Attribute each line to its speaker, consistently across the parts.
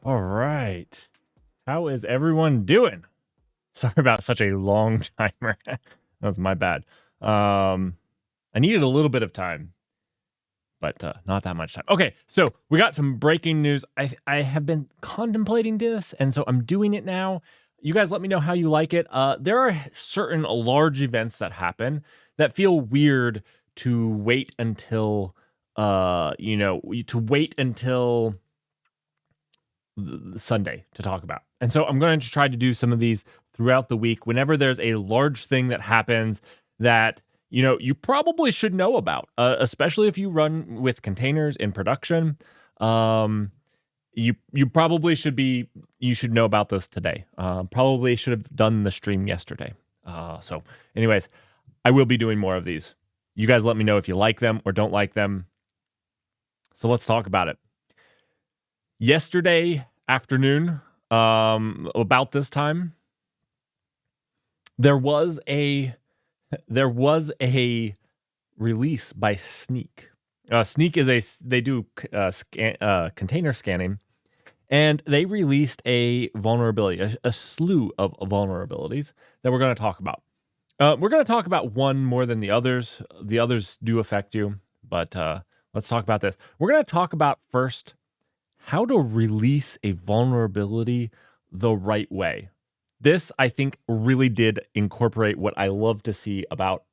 Speaker 1: All right. How is everyone doing? Sorry about such a long timer. That was my bad. I needed a little bit of time, but not that much time. Okay, so we got some breaking news. I have been contemplating this, and so I'm doing it now. You guys let me know how you like it. There are certain large events that happen that feel weird to wait until, to wait until Sunday to talk about. And so I'm going to try to do some of these throughout the week whenever there's a large thing that happens that you probably should know about, especially if you run with containers in production. You probably should know about this today. Probably should have done the stream yesterday. So anyways, I will be doing more of these. You guys let me know if you like them or don't like them. So let's talk about it. Yesterday afternoon, about this time, there was a release by Sneak. Sneak is they do container scanning, and they released a vulnerability, a slew of vulnerabilities that we're going to talk about. We're going to talk about one more than the others. The others do affect you, but let's talk about this. We're going to talk about first how to release a vulnerability the right way. This, I think, really did incorporate what I love to see about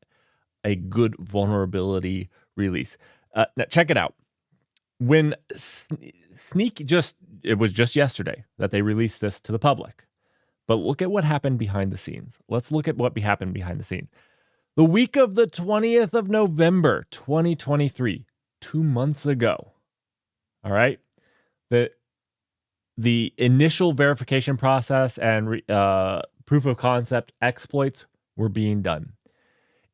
Speaker 1: a good vulnerability release. Now, check it out. When Sneak it was just yesterday that they released this to the public. But look at what happened behind the scenes. Let's look at what happened behind the scenes. The week of the 20th of November, 2023, 2 months ago. All right. The initial verification process and proof of concept exploits were being done.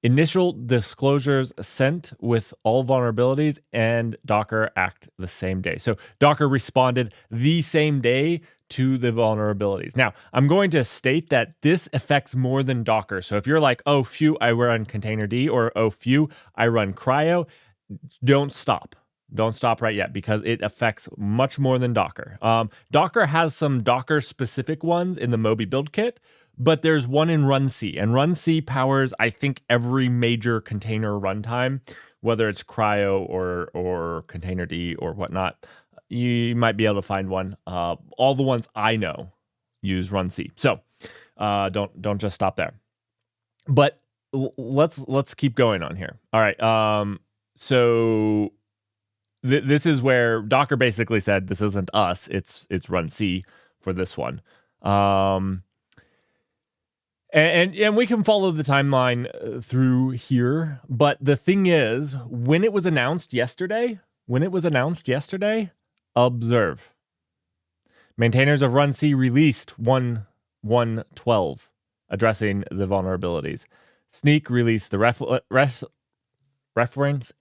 Speaker 1: Initial disclosures sent with all vulnerabilities, and Docker act the same day. So Docker responded the same day to the vulnerabilities. Now, I'm going to state that this affects more than Docker. So if you're like, oh, phew, I run containerd, or oh, phew, I run cryo, don't stop. Don't stop right yet, because it affects much more than Docker. Docker has some Docker-specific ones in the Moby build kit, but there's one in Runc, and Runc powers, I think, every major container runtime, whether it's cryo or containerd or whatnot. You might be able to find one. All the ones I know use Runc, so don't just stop there. But let's keep going on here. All right. So this is where Docker basically said, this isn't us, it's Runc for this one. And we can follow the timeline through here, but the thing is, when it was announced yesterday, observe. Maintainers of Runc released 1.1.12 addressing the vulnerabilities. Sneak released the reference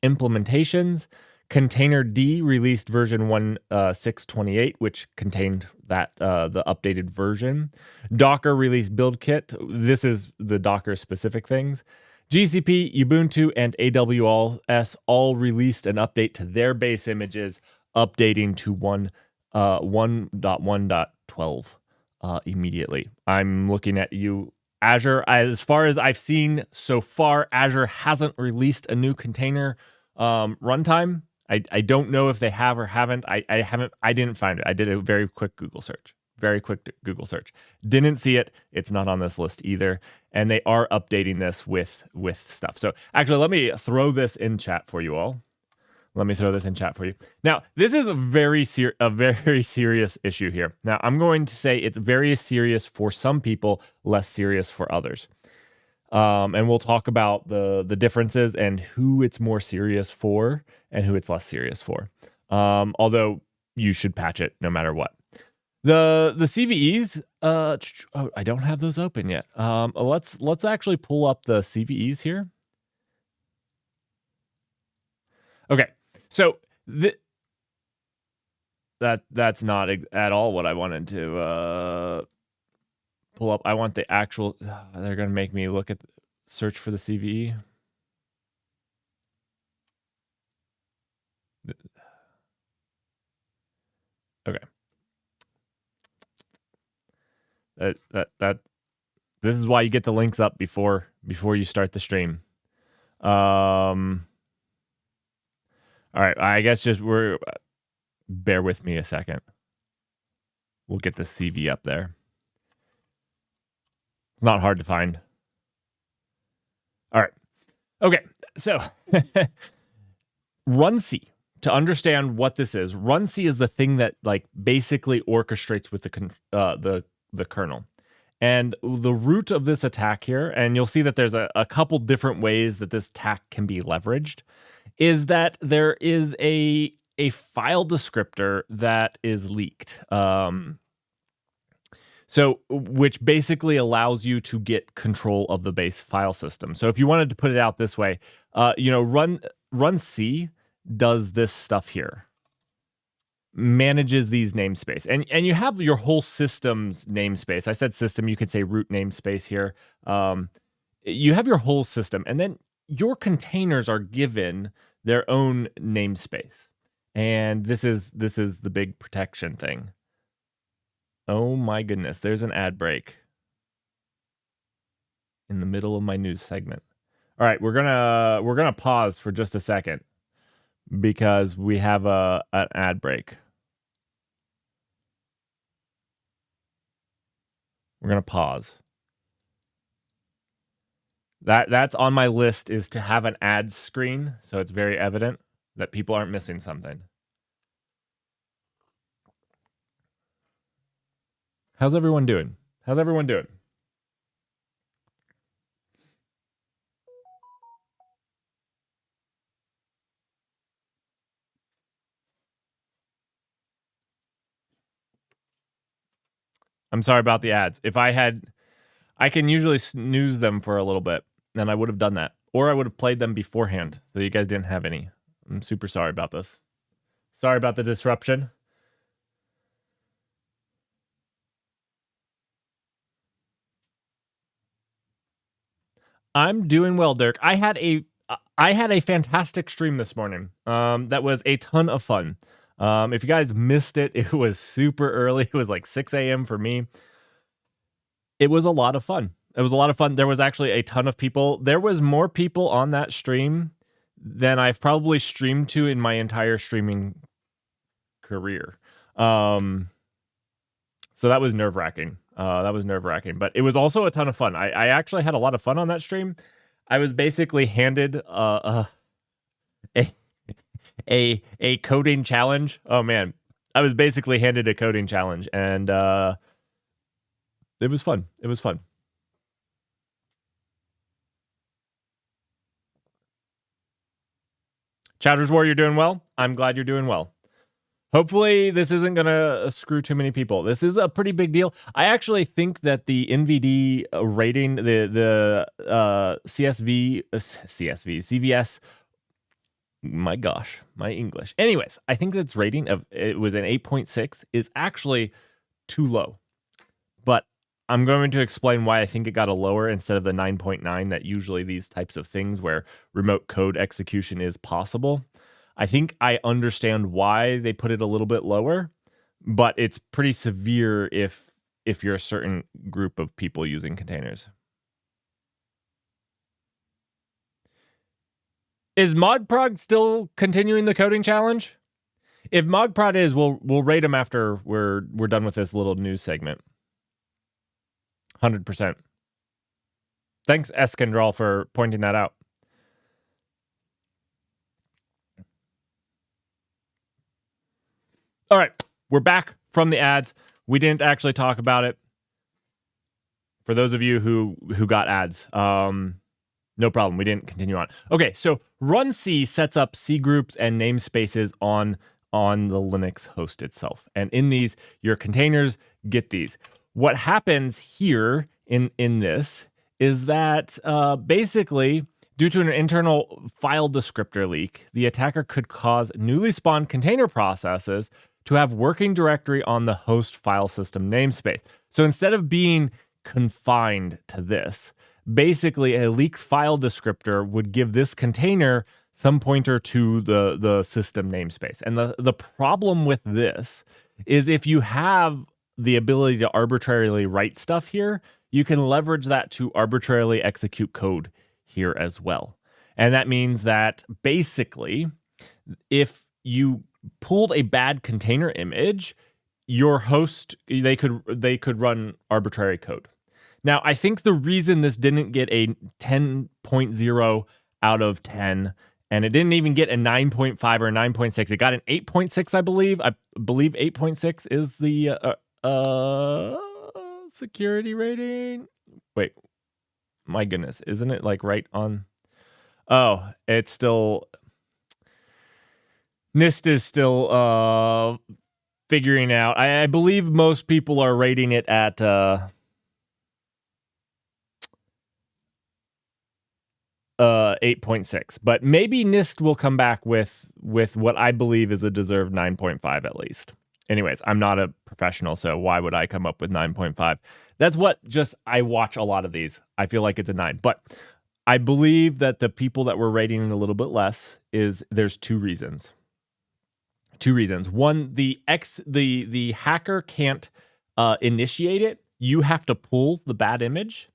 Speaker 1: implementations. Containerd released version 1.6.28, which contained that the updated version. Docker released build kit. This is the Docker specific things. GCP, Ubuntu, and AWS all released an update to their base images, updating to 1.1.12 immediately. I'm looking at you, Azure. As far as I've seen so far, Azure hasn't released a new container runtime. I don't know if they have or haven't. I didn't find it. I did a very quick Google search. Didn't see it. It's not on this list either. And they are updating this with stuff. So actually, let me throw this in chat for you all. Now, this is a very serious issue here. Now, I'm going to say it's very serious for some people, less serious for others. And we'll talk about the differences and who it's more serious for and who it's less serious for. Although you should patch it no matter what. The CVEs, I don't have those open yet. Let's actually pull up the CVEs here. Okay, so that's not at all what I wanted to pull up. I want the actual. They're gonna make me search for the CVE. Okay. This is why you get the links up before you start the stream. All right, I guess bear with me a second. We'll get the CV up there. It's not hard to find. All right. Okay, so runC. To understand what this is, runC is the thing that like basically orchestrates with the kernel. And the root of this attack here, and you'll see that there's a couple different ways that this attack can be leveraged, is that there is a file descriptor that is leaked. So, which basically allows you to get control of the base file system. So if you wanted to put it out this way, runC does this stuff here. Manages these namespace. And you have your whole system's namespace. I said system, you could say root namespace here. You have your whole system, and then your containers are given their own namespace. And this is the big protection thing. Oh my goodness, there's an ad break in the middle of my news segment. All right, we're gonna pause for just a second because we have an ad break. We're gonna pause. That's on my list, is to have an ad screen so it's very evident that people aren't missing something. How's everyone doing? How's everyone doing? I'm sorry about the ads. I can usually snooze them for a little bit, and I would have done that. Or I would have played them beforehand, so you guys didn't have any. I'm super sorry about this. Sorry about the disruption. I'm doing well, Dirk. I had a fantastic stream this morning. That was a ton of fun. If you guys missed it, it was super early. It was like 6 a.m. for me. It was a lot of fun. There was actually a ton of people. There was more people on that stream than I've probably streamed to in my entire streaming career. So that was nerve-wracking. But it was also a ton of fun. I actually had a lot of fun on that stream. I was basically handed a coding challenge. Oh man, I was basically handed a coding challenge, and it was fun. Chowders War, you're doing well. I'm glad you're doing well. Hopefully this isn't gonna screw too many people. This is a pretty big deal. I actually think that the NVD rating, the CVS. My gosh, my English. Anyways, I think its rating it was an 8.6 is actually too low. But I'm going to explain why I think it got a lower instead of the 9.9 that usually these types of things where remote code execution is possible. I think I understand why they put it a little bit lower, but it's pretty severe if you're a certain group of people using containers. Is Modprog still continuing the coding challenge? If Mogprod is, we'll rate him after we're done with this little news segment. 100%. Thanks, Eskandral, for pointing that out. All right, we're back from the ads. We didn't actually talk about it. For those of you who got ads, no problem. We didn't continue on. Okay, so runC sets up C groups and namespaces on the Linux host itself. And in these, your containers get these. What happens here in this is that basically, due to an internal file descriptor leak, the attacker could cause newly spawned container processes to have working directory on the host file system namespace. So instead of being confined to this, basically a leaked file descriptor would give this container some pointer to the system namespace. And the problem with this is if you have the ability to arbitrarily write stuff here, you can leverage that to arbitrarily execute code here as well. And that means that basically, if you pulled a bad container image, your host, they could run arbitrary code. Now, I think the reason this didn't get a 10.0 out of 10, and it didn't even get a 9.5 or 9.6, it got an 8.6, I believe. I believe 8.6 is the security rating. Wait, my goodness, isn't it like right on? Oh, it's still, NIST is still figuring out. I believe most people are rating it at 8.6, but maybe NIST will come back with what I believe is a deserved 9.5 at least. Anyways, I'm not a professional, so why would I come up with 9.5? That's what I watch a lot of these. I feel like it's a 9, but I believe that the people that were rating it a little bit less there's two reasons. One, the hacker can't initiate it. You have to pull the bad image.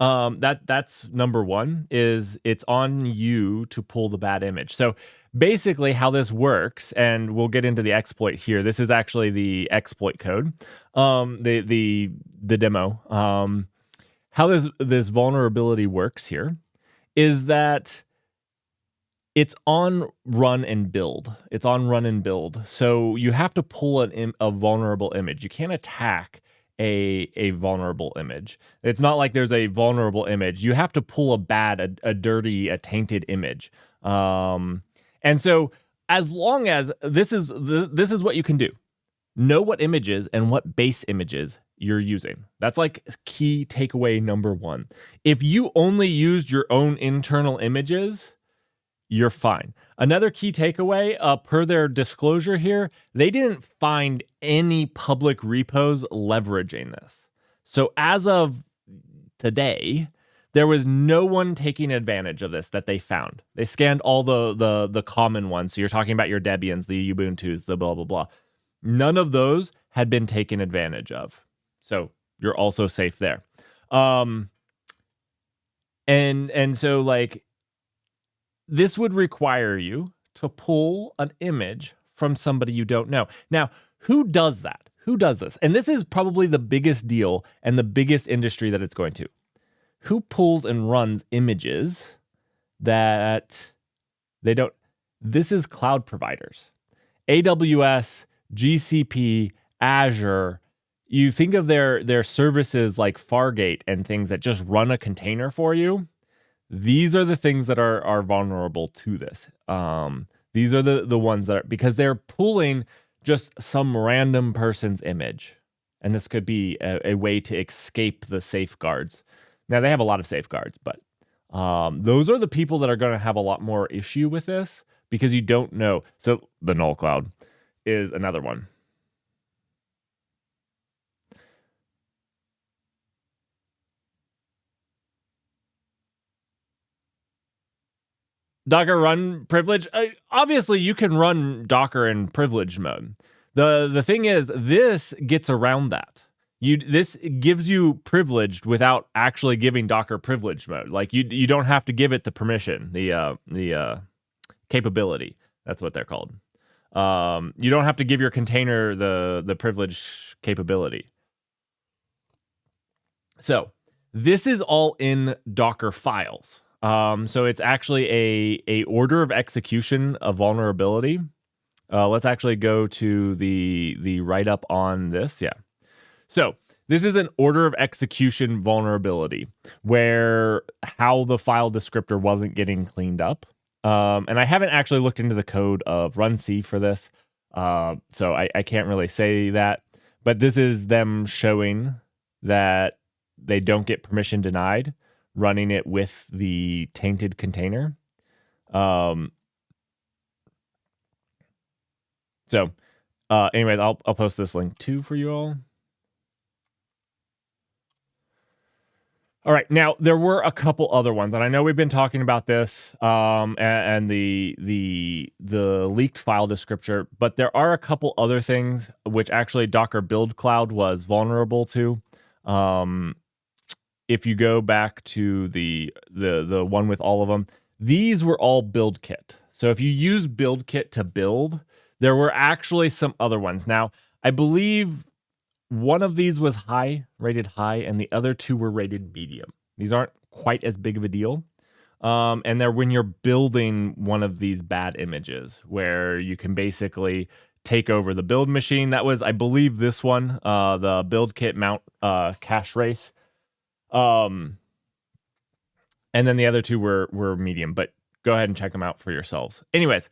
Speaker 1: That's number one, is it's on you to pull the bad image. So basically how this works, and we'll get into the exploit here. This is actually the exploit code, the demo. How this vulnerability works here is that it's on run and build. It's on run and build. So you have to pull a vulnerable image. You can't attack a vulnerable image. It's not like there's a vulnerable image. You have to pull a dirty, a tainted image. And so as long as this is what you can do. Know what images and what base images you're using. That's like key takeaway number one. If you only used your own internal images, you're fine. Another key takeaway, per their disclosure here, they didn't find any public repos leveraging this. So as of today, there was no one taking advantage of this that they found. They scanned all the common ones. So you're talking about your Debians, the Ubuntus, the blah, blah, blah. None of those had been taken advantage of. So you're also safe there. And so like, this would require you to pull an image from somebody you don't know. Now, who does that? Who does this? And this is probably the biggest deal and the biggest industry that it's going to. Who pulls and runs images that they don't? This is cloud providers. AWS, GCP, Azure. You think of their services like Fargate and things that just run a container for you. These are the things that are vulnerable to this. These are the ones that are, because they're pulling just some random person's image. And this could be a way to escape the safeguards. Now, they have a lot of safeguards, but those are the people that are going to have a lot more issue with this because you don't know. So the Null Cloud is another one. Docker run privilege. Obviously, you can run Docker in privilege mode. The thing is, this gets around that. This gives you privileged without actually giving Docker privilege mode. Like you don't have to give it the permission, the capability. That's what they're called. You don't have to give your container the privilege capability. So this is all in Docker files. So it's actually a order of execution of vulnerability. Let's actually go to the write-up on this. Yeah. So this is an order of execution vulnerability where how the file descriptor wasn't getting cleaned up. And I haven't actually looked into the code of runC for this. So I can't really say that. But this is them showing that they don't get permission denied running it with the tainted container. Anyways, I'll post this link too for you all. All right, now there were a couple other ones, and I know we've been talking about this, and the leaked file descriptor, but there are a couple other things which actually Docker Build Cloud was vulnerable to. If you go back to the one with all of them, these were all build kit. So if you use build kit to build, there were actually some other ones. Now, I believe one of these was rated high, and the other two were rated medium. These aren't quite as big of a deal. And they're when you're building one of these bad images where you can basically take over the build machine. That was, I believe, this one, the build kit mount cache race. And then the other two were medium, but go ahead and check them out for yourselves. Anyways,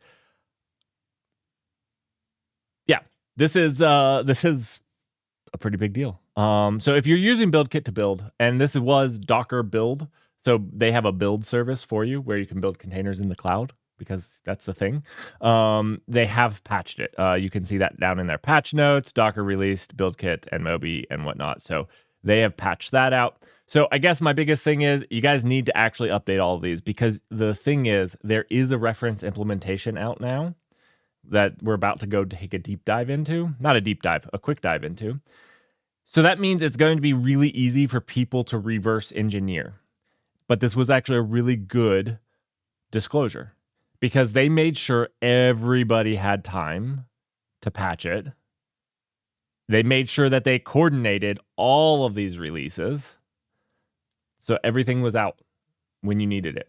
Speaker 1: yeah, this is a pretty big deal. So if you're using BuildKit to build, and this was Docker Build, so they have a build service for you where you can build containers in the cloud because that's the thing. They have patched it. You can see that down in their patch notes, Docker released BuildKit and Moby and whatnot. So they have patched that out. So I guess my biggest thing is you guys need to actually update all of these because the thing is there is a reference implementation out now that we're about to go take a deep dive into. Not a deep dive, a quick dive into. So that means it's going to be really easy for people to reverse engineer. But this was actually a really good disclosure because they made sure everybody had time to patch it. They made sure that they coordinated all of these releases. So everything was out when you needed it.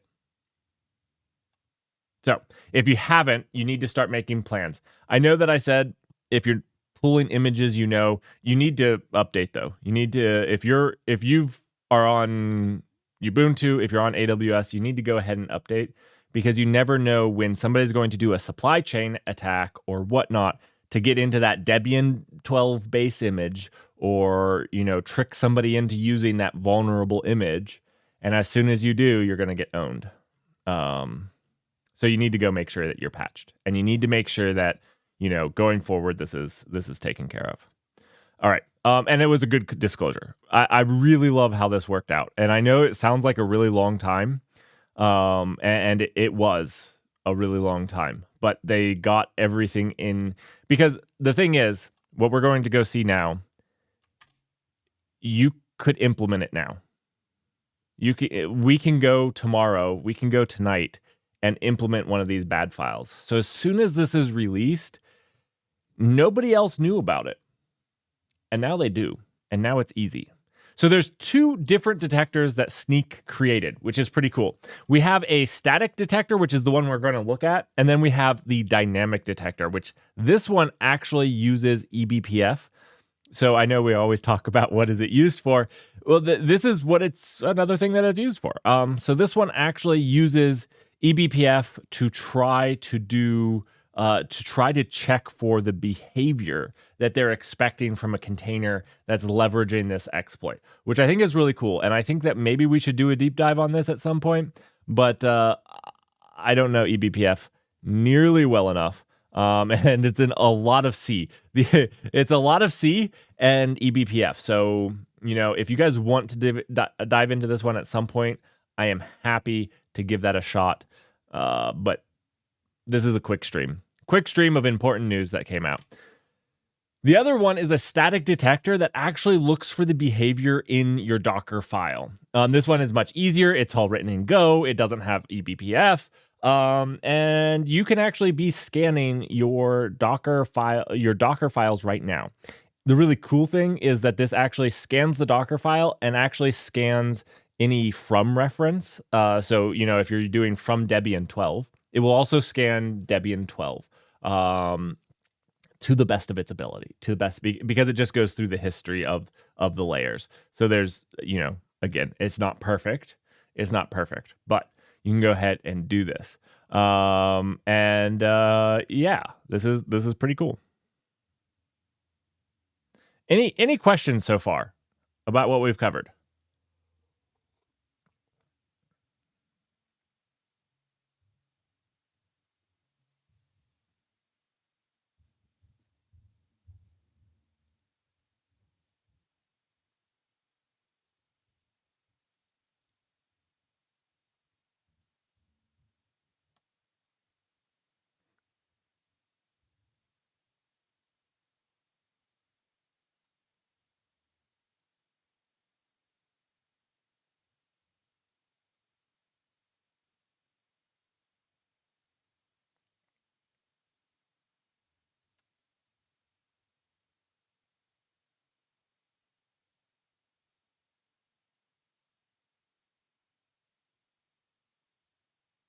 Speaker 1: So if you haven't, you need to start making plans. I know that I said if you're pulling images, you need to update though. You need to, if you are on Ubuntu, if you're on AWS, you need to go ahead and update because you never know when somebody's going to do a supply chain attack or whatnot to get into that Debian 12 base image or, trick somebody into using that vulnerable image. And as soon as you do, you're going to get owned. So you need to go make sure that you're patched, and you need to make sure that, going forward, this is taken care of. All right. And it was a good disclosure. I really love how this worked out. And I know it sounds like a really long time. And it was a really long time, but they got everything in because the thing is, what we're going to go see you could implement it now. We can go tomorrow, we can go tonight and implement one of these bad files. So as soon as this is released, nobody else knew about it. And now they do. And now it's easy. So there's two different detectors that Sneak created, which is pretty cool. We have a static detector, which is the one we're going to look at. And then we have the dynamic detector, which this one actually uses eBPF. So I know we always talk about what is it used for. Well, this is what it's another thing that it's used for. So this one actually uses eBPF to try to check for the behavior that they're expecting from a container that's leveraging this exploit, which I think is really cool. And I think that maybe we should do a deep dive on this at some point, but I don't know eBPF nearly well enough. And it's in a lot of C. It's a lot of C and eBPF. So, if you guys want to dive into this one at some point, I am happy to give that a shot. But this is a quick stream of important news that came out. The other one is a static detector that actually looks for the behavior in your Docker file. This one is much easier. It's all written in Go. It doesn't have eBPF. And you can actually be scanning your Docker files right now. The really cool thing is that this actually scans the Docker file and actually scans any from reference. So, if you're doing from Debian 12, it will also scan Debian 12 to the best of its ability, because it just goes through the history of the layers. So there's, again, it's not perfect, but you can go ahead and do this. Yeah, this is pretty cool. Any questions so far about what we've covered?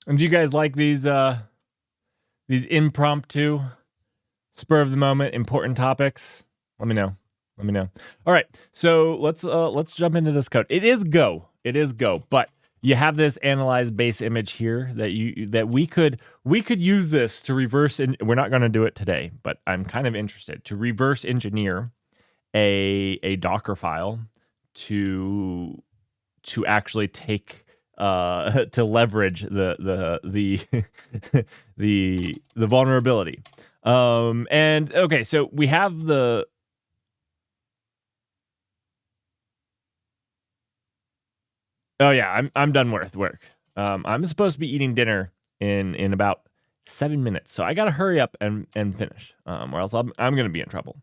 Speaker 1: And do you guys like these impromptu, spur of the moment, important topics? Let me know. Let me know. All right, so let's jump into this code. It is Go. It is Go, but you have this analyze base image here that we could use this to reverse. We're not going to do it today, but I'm kind of interested to reverse engineer a Docker file to actually take to leverage the the vulnerability. And okay, so we have the oh yeah, I'm done with work. I'm supposed to be eating dinner in about 7 minutes, so I gotta hurry up and finish, or else I'm gonna be in trouble.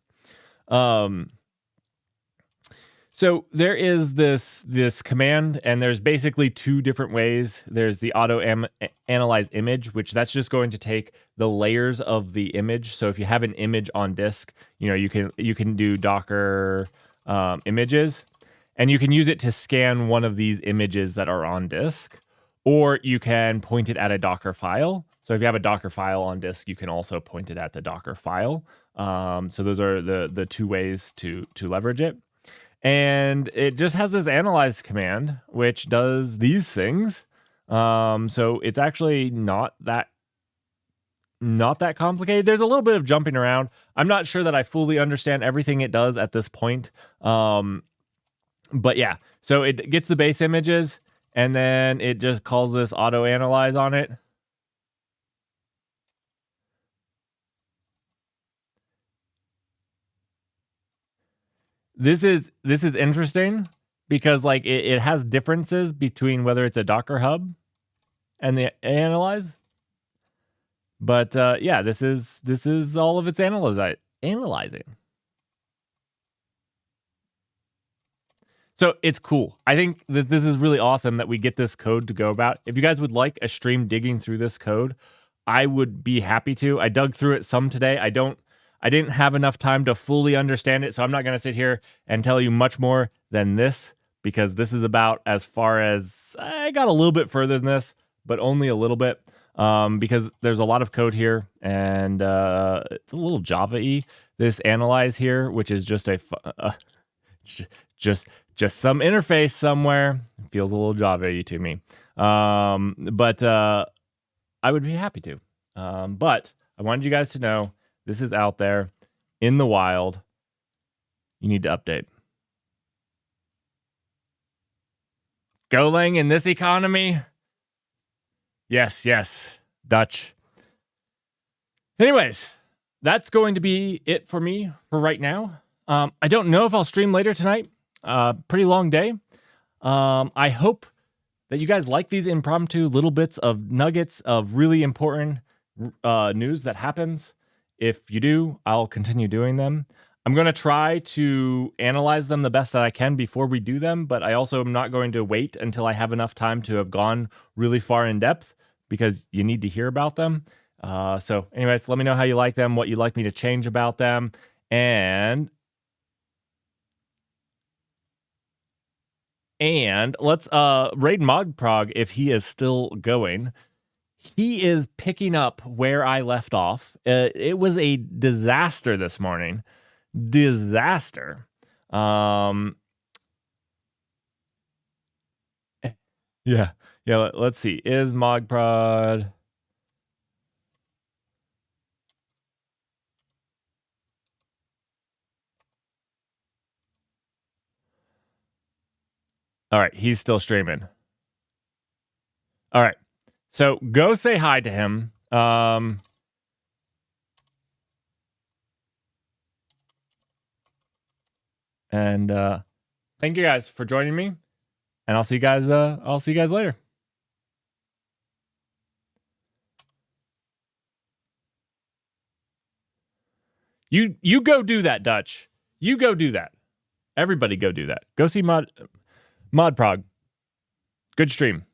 Speaker 1: So there is this command, and there's basically two different ways. There's the auto analyze image, which that's just going to take the layers of the image. So if you have an image on disk, you can do Docker images, and you can use it to scan one of these images that are on disk, or you can point it at a Docker file. So if you have a Docker file on disk, you can also point it at the Docker file. So those are the two ways to leverage it. And it just has this analyze command, which does these things. So it's actually not that complicated. There's a little bit of jumping around. I'm not sure that I fully understand everything it does at this point. But yeah, so it gets the base images, and then it just calls this auto analyze on it. This is interesting because like it has differences between whether it's a Docker hub and the analyze. But yeah, this is all of its analyzing. So it's cool. I think that this is really awesome that we get this code to go about. If you guys would like a stream digging through this code, I would be happy to. I dug through it some today. I didn't have enough time to fully understand it, so I'm not going to sit here and tell you much more than this, because this is about as far as I got. A little bit further than this, but only a little bit, because there's a lot of code here, and it's a little Java-y. This analyze here, which is just just some interface somewhere. It feels a little Java-y to me, but I would be happy to. But I wanted you guys to know this is out there in the wild. You need to update. Golang in this economy? Yes, Dutch. Anyways, that's going to be it for me for right now. I don't know if I'll stream later tonight. Pretty long day. I hope that you guys like these impromptu little bits of nuggets of really important news that happens. If you do, I'll continue doing them. I'm going to try to analyze them the best that I can before we do them, but I also am not going to wait until I have enough time to have gone really far in depth, because you need to hear about them. So anyways, let me know how you like them, what you'd like me to change about them, and let's raid Mogprog if he is still going. He is picking up where I left off. It was a disaster this morning. Disaster. Yeah. Let's see. Is Mogprod? All right, he's still streaming. All right, so go say hi to him. And thank you guys for joining me, and I'll see you guys. I'll see you guys later. You go do that, Dutch. You go do that. Everybody go do that. Go see Modprog. Good stream.